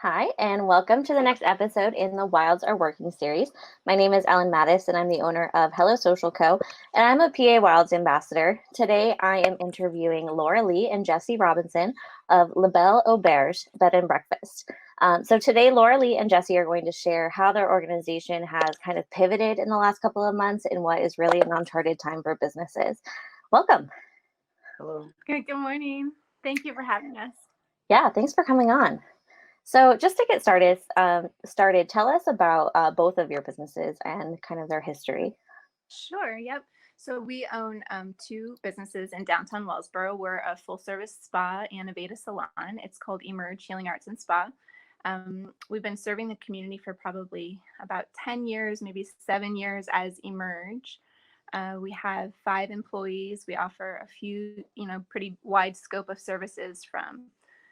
Hi, and welcome to the next episode in the Wilds Are Working series. My name is Ellen Mattis, and I'm the owner of Hello Social Co., and I'm a PA Wilds ambassador. Today, I am interviewing Laura Lee and Jesse Robinson of Labelle Auberge Bed and Breakfast. So today, Laura Lee and Jesse are going to share how their organization has kind of pivoted in the last couple of months in what is really an uncharted time for businesses. Welcome. Hello. Good morning. Thank you for having us. Yeah, thanks for coming on. So just to get started, tell us about both of your businesses and kind of their history. Sure. Yep. So we own two businesses in downtown Wellsboro. We're a full-service spa and a Veda salon. It's called Emerge Healing Arts and Spa. We've been serving the community for probably about 10 years, maybe 7 years as Emerge. We have 5 employees. We offer a few, pretty wide scope of services. From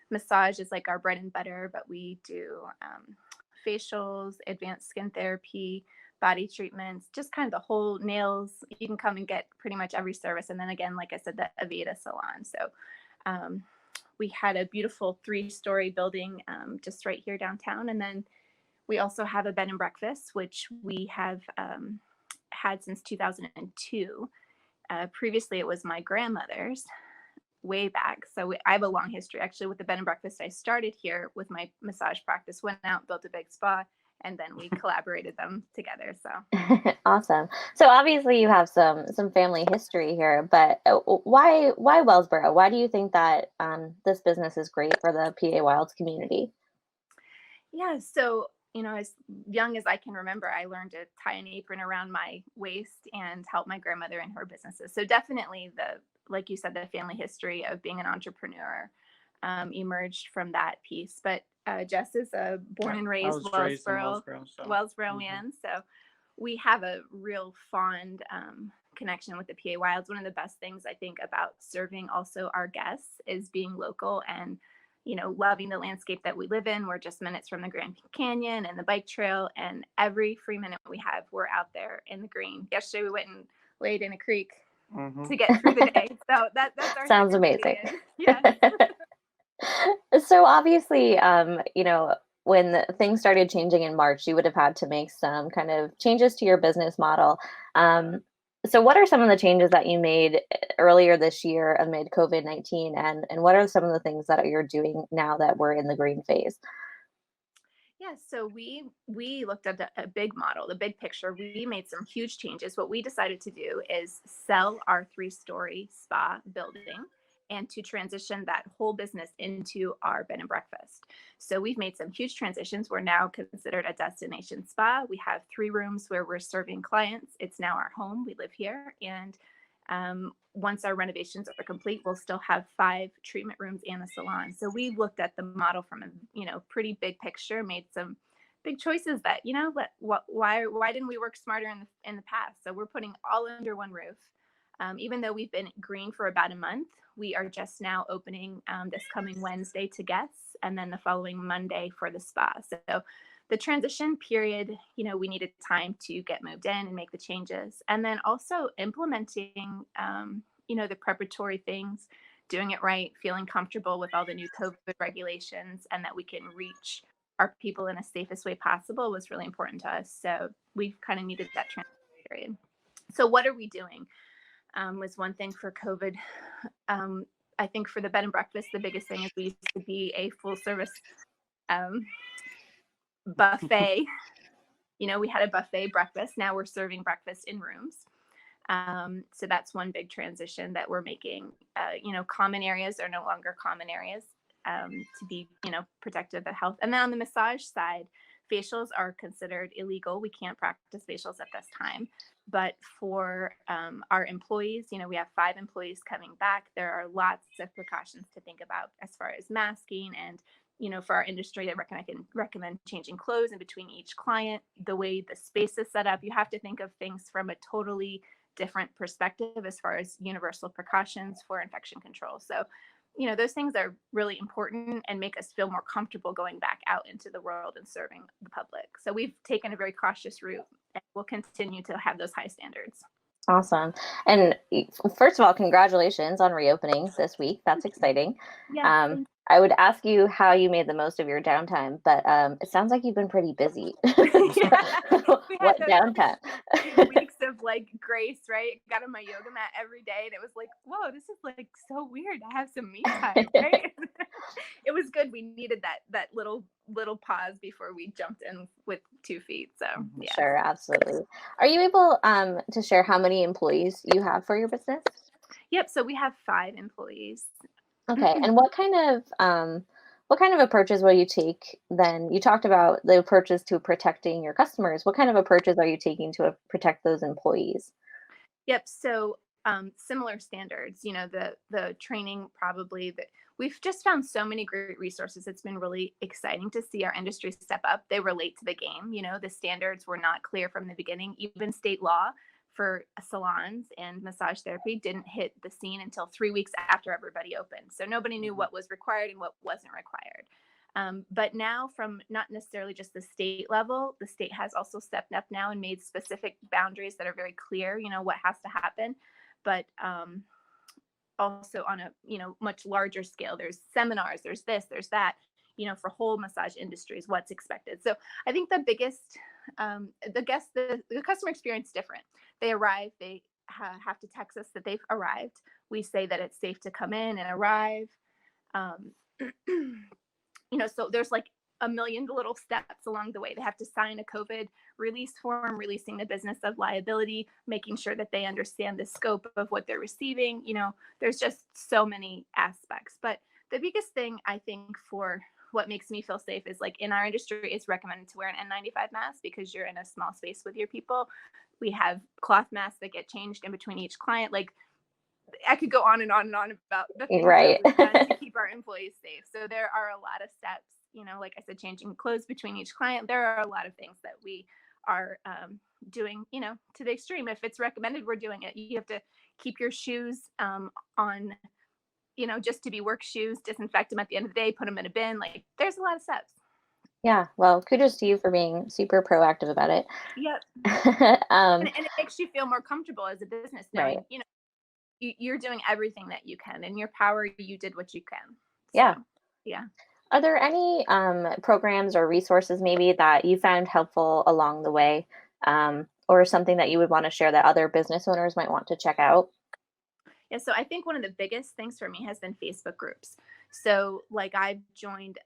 massage is like our bread and butter, but we do facials, advanced skin therapy, body treatments, just kind of the whole nails. You can come and get pretty much every service. And then again, like I said, the Aveda salon. So we had a beautiful 3-story building just right here downtown. And then we also have a bed and breakfast, which we have had since 2002. Previously, it was my grandmother's way back. So I have a long history actually with the bed and breakfast. I started here with my massage practice, went out, built a big spa, and then we collaborated them together. So Awesome. So obviously you have some family history here, but why Wellsboro? Why do you think that this business is great for the PA Wilds community? yeah, so as young as I can remember, I learned to tie an apron around my waist and help my grandmother in her businesses. So definitely like you said, the family history of being an entrepreneur emerged from that piece. But Jess is a born and raised Wellsboro man. So we have a real fond connection with the PA Wilds. One of the best things I think about serving also our guests is being local and loving the landscape that we live in. We're just minutes from the Grand Canyon and the bike trail, and every free minute we have, we're out there in the green. Yesterday we went and laid in a creek to get through the day. So that's our Sounds amazing. Yes. So obviously, when things started changing in March, you would have had to make some kind of changes to your business model. So what are some of the changes that you made earlier this year amid COVID-19, and what are some of the things that you're doing now that we're in the green phase? Yeah, so we looked at a big model, the big picture. We made some huge changes. What we decided to do is sell our 3-story spa building and to transition that whole business into our bed and breakfast. So we've made some huge transitions. We're now considered a destination spa. We have 3 rooms where we're serving clients. It's now our home. We live here. And once our renovations are complete, we'll still have 5 treatment rooms and a salon. So we looked at the model from a pretty big picture, made some big choices that why didn't we work smarter in the past? So we're putting all under one roof. Even though we've been green for about a month, we are just now opening this coming Wednesday to guests, and then the following Monday for the spa. So the transition period, we needed time to get moved in and make the changes. And then also implementing, the preparatory things, doing it right, feeling comfortable with all the new COVID regulations, and that we can reach our people in the safest way possible was really important to us. So we've kind of needed that transition period. So what are we doing? Was one thing for COVID. I think for the bed and breakfast, the biggest thing is we used to be a full service buffet. We had a buffet breakfast. Now we're serving breakfast in rooms. So that's one big transition that we're making. Common areas are no longer common areas to be, protective of health. And then on the massage side, facials are considered illegal. We can't practice facials at this time. But for our employees, we have 5 employees coming back. There are lots of precautions to think about as far as masking and, for our industry, I recommend changing clothes in between each client. The way the space is set up, you have to think of things from a totally different perspective as far as universal precautions for infection control. So, those things are really important and make us feel more comfortable going back out into the world and serving the public. So we've taken a very cautious route, and we'll continue to have those high standards. Awesome. And first of all, congratulations on reopening this week. That's exciting. Yes, Um, I would ask you how you made the most of your downtime, but it sounds like you've been pretty busy. yeah, we had What those downtime? few weeks of like grace, right? Got on my yoga mat every day, and it was like, whoa, this is like so weird. I have some me time, right? It was good. We needed that little pause before we jumped in with 2 feet. So yes. Sure, absolutely. Are you able to share how many employees you have for your business? Yep. So we have 5 employees. Okay, and what kind of approaches will you take then? You talked about the approaches to protecting your customers. What kind of approaches are you taking to protect those employees? Yep. So similar standards, the training probably that we've just found so many great resources. It's been really exciting to see our industry step up. They relate to the game. The standards were not clear from the beginning. Even state law for salons and massage therapy didn't hit the scene until 3 weeks after everybody opened. So nobody knew what was required and what wasn't required. But now, from not necessarily just the state level, the state has also stepped up now and made specific boundaries that are very clear, what has to happen. But also on a much larger scale, there's seminars, there's this, there's that, for whole massage industries, what's expected. So I think the biggest, the customer experience is different. They arrive, they have to text us that they've arrived. We say that it's safe to come in and arrive. Um, so there's like a million little steps along the way. They have to sign a COVID release form, releasing the business of liability, making sure that they understand the scope of what they're receiving. There's just so many aspects. But the biggest thing I think for what makes me feel safe is, like, in our industry, it's recommended to wear an N95 mask because you're in a small space with your people. We have cloth masks that get changed in between each client. Like, I could go on and on and on about the things that Right. we've done to keep our employees safe. So there are a lot of steps, like I said, changing clothes between each client. There are a lot of things that we are doing, to the extreme. If it's recommended, we're doing it. You have to keep your shoes on, just to be work shoes, disinfect them at the end of the day, put them in a bin. Like, there's a lot of steps. Yeah. Well, kudos to you for being super proactive about it. Yep. um, And it makes you feel more comfortable as a business, right. knowing, you're doing everything that you can. In your power, you did what you can. So, Yeah. yeah. Are there any programs or resources maybe that you found helpful along the way, or something that you would want to share that other business owners might want to check out? Yeah, so I think one of the biggest things for me has been Facebook groups. So, like, I've joined,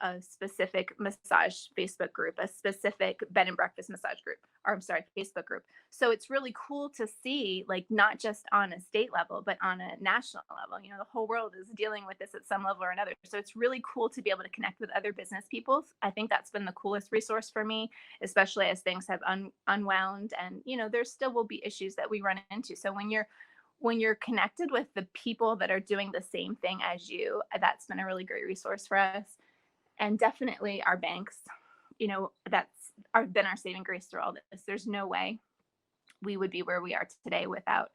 a specific massage Facebook group, a specific bed and breakfast massage group, or I'm sorry, Facebook group. So it's really cool to see, like, not just on a state level, but on a national level. The whole world is dealing with this at some level or another. So it's really cool to be able to connect with other business people. I think that's been the coolest resource for me, especially as things have unwound. And, there still will be issues that we run into. So when you're connected with the people that are doing the same thing as you, that's been a really great resource for us. And definitely our banks, been our saving grace through all this. There's no way we would be where we are today without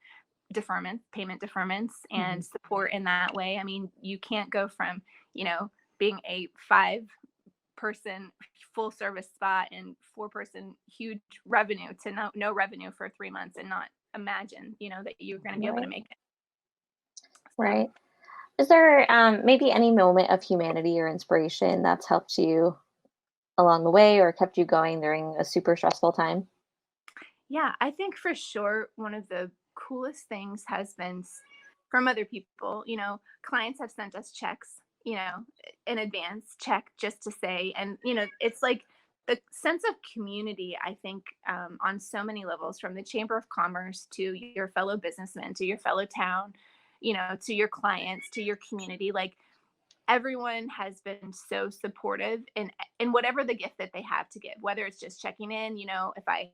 payment deferments, and support in that way. I mean, you can't go from, being a 5-person full service spa and 4-person huge revenue to no revenue for 3 months and not imagine, that you're going to be able to Right. make it. So, Right. Is there maybe any moment of humanity or inspiration that's helped you along the way or kept you going during a super stressful time? yeah, I think for sure one of the coolest things has been from other people. Clients have sent us checks, in advance, check just to say, and, it's like the sense of community, I think, on so many levels, from the Chamber of Commerce to your fellow businessmen, to your fellow town, to your clients, to your community. Like, everyone has been so supportive in whatever the gift that they have to give, whether it's just checking in. If I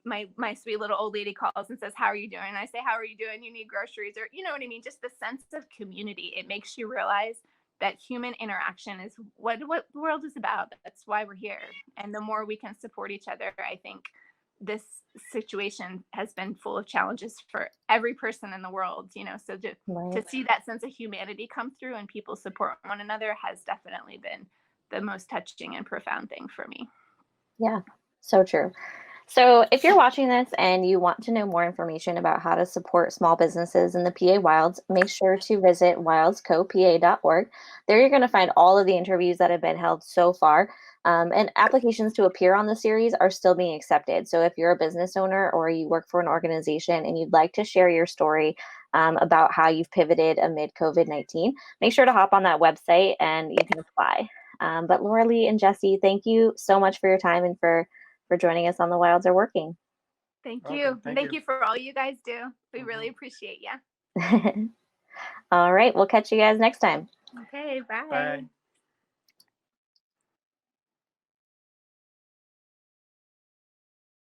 my sweet little old lady calls and says, how are you doing? And I say, how are you doing? You need groceries, or, you know what I mean? Just the sense of community. It makes you realize that human interaction is what the world is about. That's why we're here. And the more we can support each other, I think this situation has been full of challenges for every person in the world. So to Right. see that sense of humanity come through and people support one another has definitely been the most touching and profound thing for me. Yeah. So true. So, if you're watching this and you want to know more information about how to support small businesses in the PA Wilds, make sure to visit wildscopa.org. There, you're going to find all of the interviews that have been held so far. And applications to appear on the series are still being accepted. So, if you're a business owner or you work for an organization and you'd like to share your story about how you've pivoted amid COVID-19, make sure to hop on that website and you can apply. But Laura Lee and Jesse, thank you so much for your time and for joining us on The Wilds Are Working. Thank Okay, you. thank Thank you. you for all you guys do. We really appreciate you. All right, we'll catch you guys next time. Okay, bye. Bye.